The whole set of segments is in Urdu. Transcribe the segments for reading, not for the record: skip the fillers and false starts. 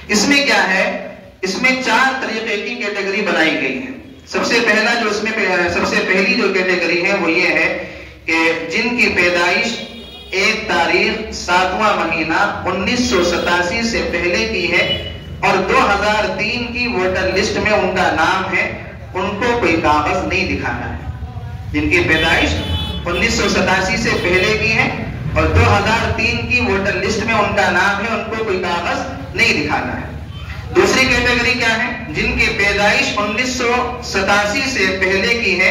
اس میں کیا ہے؟ اس میں 4 طریقے کی کیٹیگری بنائی گئی ہے۔ سب سے پہلی جو کیٹیگری ہے وہ یہ ہے کہ جن کی پیدائش 1 تاریخ 7واں مہینہ 1987 سے پہلے کی ہے اور 2003 کی ووٹر لسٹ میں ان کا نام ہے، ان کو کوئی کاغذ نہیں دکھانا ہے۔ جن کی پیدائش 1987 سے پہلے کی ہے اور 2003 کی ووٹر لسٹ میں ان کا نام ہے، ان کو کوئی کاغذ نہیں دکھانا ہے۔ دوسری کیٹیگری کیا ہے؟ جن کی پیدائش 1987 سے پہلے کی ہے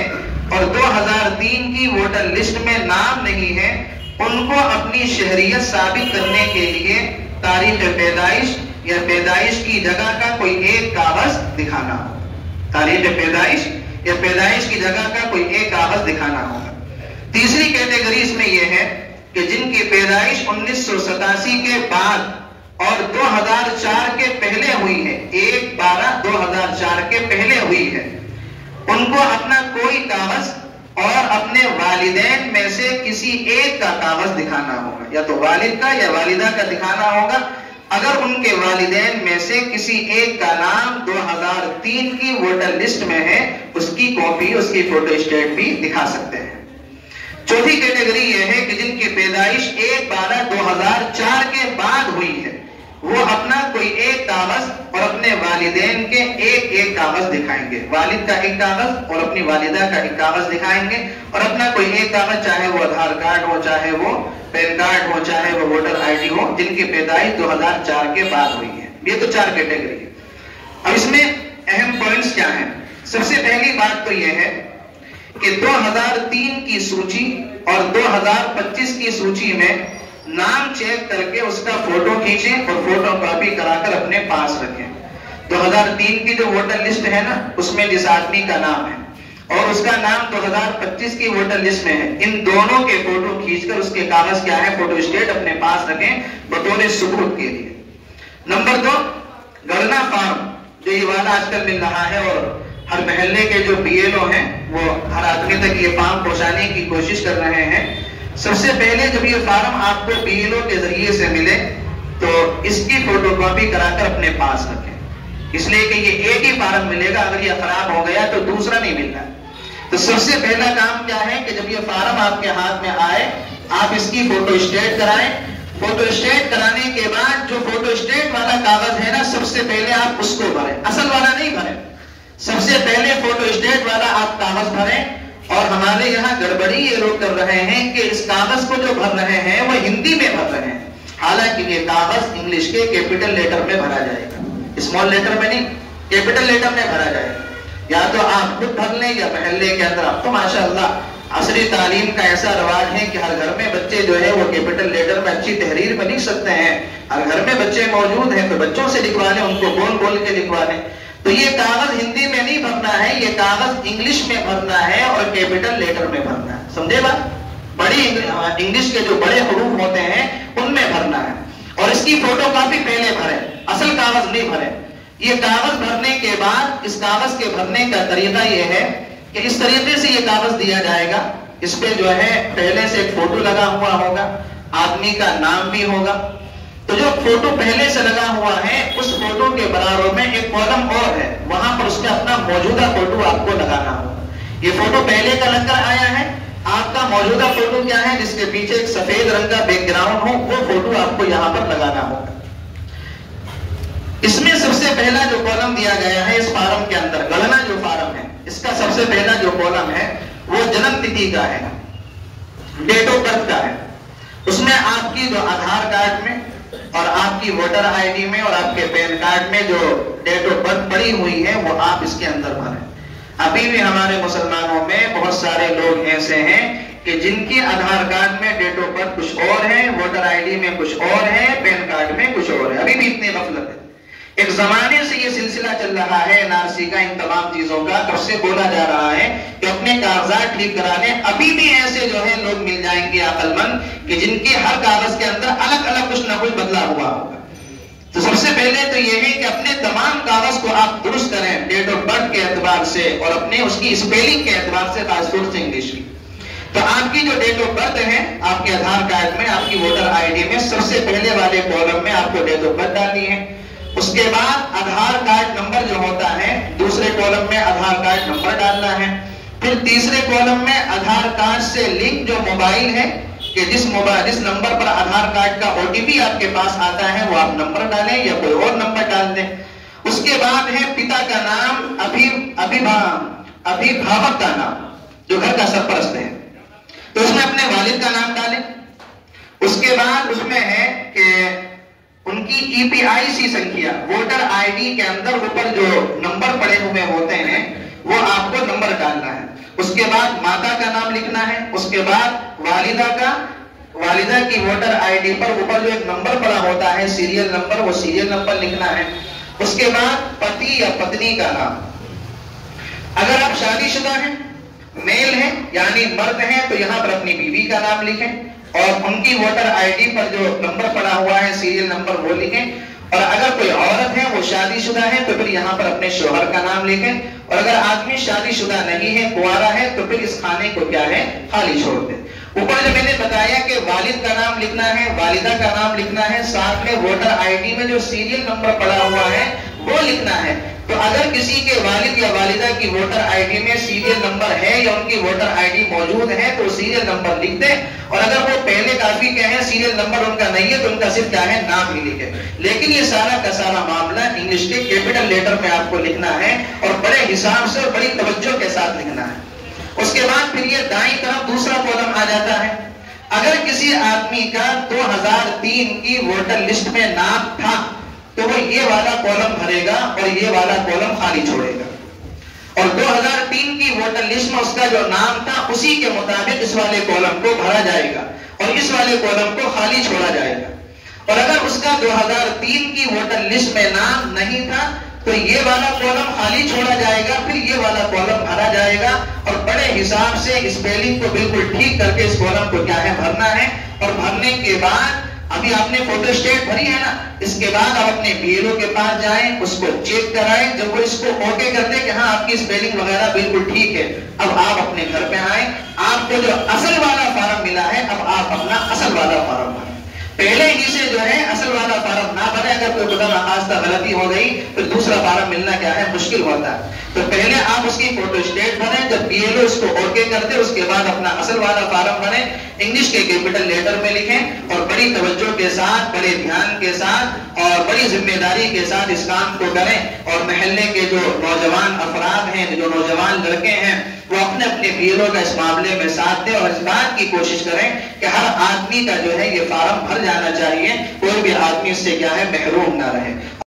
اور 2003 کی ووٹر لسٹ میں نام نہیں ہے، ان کو اپنی شہریت ثابت کرنے کے لیے تاریخ پیدائش یا پیدائش کی جگہ کا کوئی ایک کاغذ دکھانا ہوگا۔ تاریخ پیدائش یا پیدائش کی جگہ کا کوئی ایک کاغذ دکھانا ہوگا۔ تیسری کیٹیگری اس میں یہ ہے کہ جن کی پیدائش 1987 کے بعد اور 2004 کے پہلے ہوئی ہے، 1/12/2004 کے پہلے ہوئی ہے، ان کو اپنا کوئی کاغذ اور اپنے والدین میں سے کسی ایک کا کاغذ دکھانا ہوگا، یا تو والد کا یا والدہ کا دکھانا ہوگا۔ اگر ان کے والدین میں سے کسی ایک کا نام 2003 کی ووٹر لسٹ میں ہے، اس کی کاپی، اس کی فوٹو اسٹیٹ بھی دکھا سکتے ہیں۔ چوتھی کیٹیگری یہ ہے کہ جن کی پیدائش 1/12/2004 کے بعد ہوئی ہے، وہ اپنا کوئی ایک کاغذ اور اپنے والدین کے ایک کاغذ دکھائیں گے۔ والد کا ایک کاغذ اور اپنی والدہ کا ایک کاغذ دکھائیں گے اور اپنا کوئی ایک کاغذ، چاہے وہ آدھار کارڈ ہو، چاہے وہ پین کارڈ ہو، چاہے وہ ووٹر آئی ڈی ہو، جن کی پیدائش 2004 کے بعد ہوئی ہے۔ یہ تو 4 کیٹیگری ہے۔ اب اس میں اہم پوائنٹس کیا ہیں؟ سب سے پہلی بات تو یہ ہے کہ 2003 کی سوچی اور 2025 کی سوچی میں نام چیک کر کے اس کا فوٹو کھینچیں اور فوٹو کاپی کرا کر اپنے پاس رکھیں۔ 2003 کی جو ووٹر لسٹ ہے نا، اس میں جس آدمی کا نام ہے اور اس کا نام 2025 کی ووٹر لسٹ میں ہے، ان دونوں کے فوٹو کھینچ کر اس کے کاغذ کیا ہے، فوٹو اسٹیٹ اپنے پاس رکھیں بطور ثبوت کے لیے۔ نمبر 2، گڑنا فارم، جو یہ والا آج کل مل رہا ہے اور ہر محلے کے جو BLO ہیں وہ ہر آدمی تک یہ فارم پہنچانے کی کوشش کر رہے ہیں۔ سب سے پہلے جب یہ فارم آپ کو BLO کے ذریعے سے ملے تو اس کی فوٹو کاپی کرا کر اپنے پاس رکھیں، اس لیے کہ یہ ایک ہی فارم ملے گا، اگر یہ خراب ہو گیا تو دوسرا نہیں ملنا۔ تو سب سے پہلا کام کیا ہے کہ جب یہ فارم آپ کے ہاتھ میں آئے، آپ اس کی فوٹو اسٹیٹ کرائیں۔ فوٹو اسٹیٹ کرانے کے بعد جو فوٹو اسٹیٹ والا کاغذ ہے نا، سب سے پہلے آپ اس کو بھریں، اصل والا نہیں بھریں، سب سے پہلے فوٹو اسٹیٹ والا آپ کاغذ بھریں۔ اور ہمارے یہاں گڑبڑی یہ لوگ کر رہے ہیں کہ اس کاغذ کو جو بھر رہے ہیں وہ ہندی میں بھر رہے ہیں، حالانکہ یہ کاغذ انگلش کے کیپٹل لیٹر میں بھرا جائے گا، اسمال لیٹر میں نہیں، کیپٹل لیٹر میں بھرا جائے گا۔ یا تو آپ خود بھر لیں یا محلے کے اندر، اب تو ماشاءاللہ عصری تعلیم کا ایسا رواج ہے کہ ہر گھر میں بچے جو ہے وہ کیپٹل لیٹر میں اچھی تحریر میں لکھ سکتے ہیں۔ ہر گھر میں بچے موجود ہیں تو بچوں سے لکھوا لیں، ان کو بول بول کے لکھوا لیں۔ تو یہ کاغذ ہندی میں نہیں بھرنا ہے، یہ کاغذ انگلش میں بھرنا ہے اور کیپٹل لیٹر میں بھرنا ہے، سمجھے بات؟ بڑی انگلش کے جو بڑے حروف ہوتے ہیں ان میں بھرنا ہے، اور اس کی فوٹو کاپی پہلے بھریں، اصل کاغذ نہیں بھریں۔ یہ کاغذ بھرنے کے بعد اس کاغذ کے بھرنے کا طریقہ یہ ہے کہ اس طریقے سے یہ کاغذ دیا جائے گا، اس پہ جو ہے پہلے سے ایک فوٹو لگا ہوا ہوگا، آدمی کا نام بھی ہوگا۔ تو جو فوٹو پہلے سے لگا ہوا ہے اس فوٹو کے برابر میں ایک کالم اور ہے، وہاں پر اس کا اپنا موجودہ فوٹو آپ کو لگانا ہوگا۔ یہ فوٹو پہلے کا لگ کر آیا ہے، آپ کا موجودہ فوٹو کیا ہے، جس کے پیچھے ایک سفید رنگ کا بیک گراؤنڈ ہو، وہ فوٹو آپ کو یہاں پر لگانا ہوگا۔ اس میں سب سے پہلا جو کالم دیا گیا ہے اس فارم کے اندر، گڑنا جو فارم ہے، اس کا سب سے پہلا جو کالم ہے وہ جنم تتھی کا ہے، ڈیٹ آف برتھ کا ہے۔ اس میں آپ کی جو آدھار کارڈ میں اور آپ کی ووٹر آئی ڈی میں اور آپ کے پین کارڈ میں جو ڈیٹ آف برتھ پڑی ہوئی ہے وہ آپ اس کے اندر بھریں۔ ابھی بھی ہمارے مسلمانوں میں بہت سارے لوگ ایسے ہیں کہ جن کی آدھار کارڈ میں ڈیٹ آف برتھ کچھ اور ہے، ووٹر آئی ڈی میں کچھ اور ہے، پین کارڈ میں کچھ اور ہے، ابھی بھی اتنی غفلت ہے۔ ایک زمانے سے یہ سلسلہ چل رہا ہے NRC کا، ان تمام چیزوں کا، کب سے بولا جا رہا ہے کہ اپنے کاغذات ٹھیک کرا لیں۔ ابھی بھی ایسے جو ہے لوگ مل جائیں گے عقل مند کہ جن کے ہر کاغذ کے اندر الگ الگ کچھ نہ کچھ بدلا ہوا ہوگا۔ تو سب سے پہلے تو یہ ہے کہ اپنے تمام کاغذ کو آپ درست کریں، ڈیٹ آف برتھ کے اعتبار سے اور اپنے اس کی اسپیلنگ کے اعتبار سے، خاص طور سے انگلش کی۔ تو آپ کی جو ڈیٹ آف برتھ ہے آپ کے آدھار کارڈ میں، آپ کی ووٹر آئی ڈی میں، سب سے پہلے والے کالم میں آپ کو ڈیٹ آف برتھ ڈالنی ہے۔ اس کے بعد آدھار کارڈ نمبر جو ہوتا ہے دوسرے کالم میں آدھار کارڈ نمبر ڈالنا ہے. پھر تیسرے کالم میں آدھار کارڈ سے لنک جو موبائل ہے کہ جس نمبر پر آدھار کارڈ کا OTP آپ کے پاس آتا ہے وہ آپ نمبر ڈالیں یا کوئی اور نمبر ڈال دیں. اس کے بعد ہے پتا کا نام, ابھیبھاوک کا نام جو گھر کا سرپرست ہے, تو اس میں اپنے والد کا نام ڈالیں. اس کے بعد اس میں ہے کہ ان کی EPIC سنکھیا, ووٹر ID کے اندر اوپر جو نمبر پڑے ہوئے ہوتے ہیں وہ آپ کو نمبر ڈالنا ہے. اس کے بعد ماتا کا نام لکھنا ہے. اس کے بعد والدہ کی ووٹر ID پر اوپر جو ایک نمبر پڑا ہوتا ہے سیریل نمبر, وہ سیریل نمبر لکھنا ہے. اس کے بعد پتی یا پتنی کا نام. اگر آپ شادی شدہ ہیں, میل ہیں یعنی مرد ہیں, تو یہاں پر اپنی بیوی کا نام لکھیں اور ان کی ووٹر ID پر جو نمبر پڑا ہوا ہے سیریل نمبر وہ لکھیں. اور اگر کوئی عورت ہے وہ شادی شدہ ہے تو پھر یہاں پر اپنے شوہر کا نام لکھیں. اور اگر آدمی شادی شدہ نہیں ہے, کنوارا ہے, تو پھر اس خانے کو کیا ہے خالی چھوڑ دیں. اوپر جو میں نے بتایا کہ والد کا نام لکھنا ہے, والدہ کا نام لکھنا ہے, ساتھ میں ووٹر ID میں جو سیریل نمبر پڑا ہوا ہے وہ لکھنا ہے. تو اگر کسی کے والد یا والدہ کی ووٹر ID میں سیریل نمبر ہے یا ان کی ووٹر ID موجود ہے تو سیریل نمبر لکھ دیں. اور اگر وہ پہلے کافی کے ہیں سیریل نمبر ان کا نہیں ہے تو ان کا صرف کیا ہے نام ہی لکھے. لیکن یہ سارا کا سارا معاملہ انگلش کے کیپٹل لیٹر میں آپ کو لکھنا ہے اور بڑے حساب سے اور بڑی توجہ کے ساتھ لکھنا ہے. اس کے بعد پھر یہ دائیں طرف دوسرا کالم آ جاتا ہے. اگر کسی آدمی کا 2003 کی ووٹر لسٹ میں نام تھا تو وہ یہ والا کالم بھرے گا اور یہ والا کالم خالی چھوڑے گا. اور 2003 کی ووٹر لسٹ میں اس کا جو نام تھا اسی کے مطابق اس والے کالم کو بھرا جائے گا اور اس والے کالم کو خالی چھوڑا جائے گا. اور اگر اس کا 2003 کی ووٹر لسٹ میں نام نہیں تھا تو یہ والا کالم خالی چھوڑا جائے گا, پھر یہ والا کالم بھرا جائے گا اور بڑے حساب سے اسپیلنگ کو بالکل ٹھیک کر کے اس کالم کو کیا ہے بھرنا ہے. اور بھرنے کے بعد ابھی آپ نے فوٹو اسٹیٹ بھری ہے نا, اس کے بعد آپ اپنے BLO کے پاس جائیں, اس کو چیک کرائیں. جب وہ اس کو اوکے کر دیں کہ ہاں آپ کی اسپیلنگ وغیرہ بالکل ٹھیک ہے, اب آپ اپنے گھر پہ آئیں. آپ کو جو اصل والا فارم ملا ہے اب آپ اپنا اصل والا فارم بھریں. پہلے ہی سے جو ہے اصل والا فارم نہ بنے, اگر کوئی خدا نخواستہ غلطی ہو گئی تو دوسرا فارم ملنا کیا ہے مشکل ہوتا ہے. تو پہلے آپ اس کی فوٹو اسٹیٹ بھریں, جب BLO اس کو اوکے کر دے اس کے بعد اپنا اصل والا فارم بھریں, انگلش کے کیپٹل لیٹر میں لکھیں اور بڑی توجہ کے ساتھ, بڑے دھیان کے ساتھ اور بڑی ذمہ داری کے ساتھ اس کام کو کریں. اور محلے کے جو نوجوان افراد ہیں, جو نوجوان لڑکے ہیں, وہ اپنے اپنے BLO کا اس معاملے میں ساتھ دیں اور اس بات کی کوشش کریں کہ ہر آدمی کا جو ہے یہ فارم بھر جانا چاہیے, کوئی بھی آدمی اس سے کیا ہے محروم نہ رہے.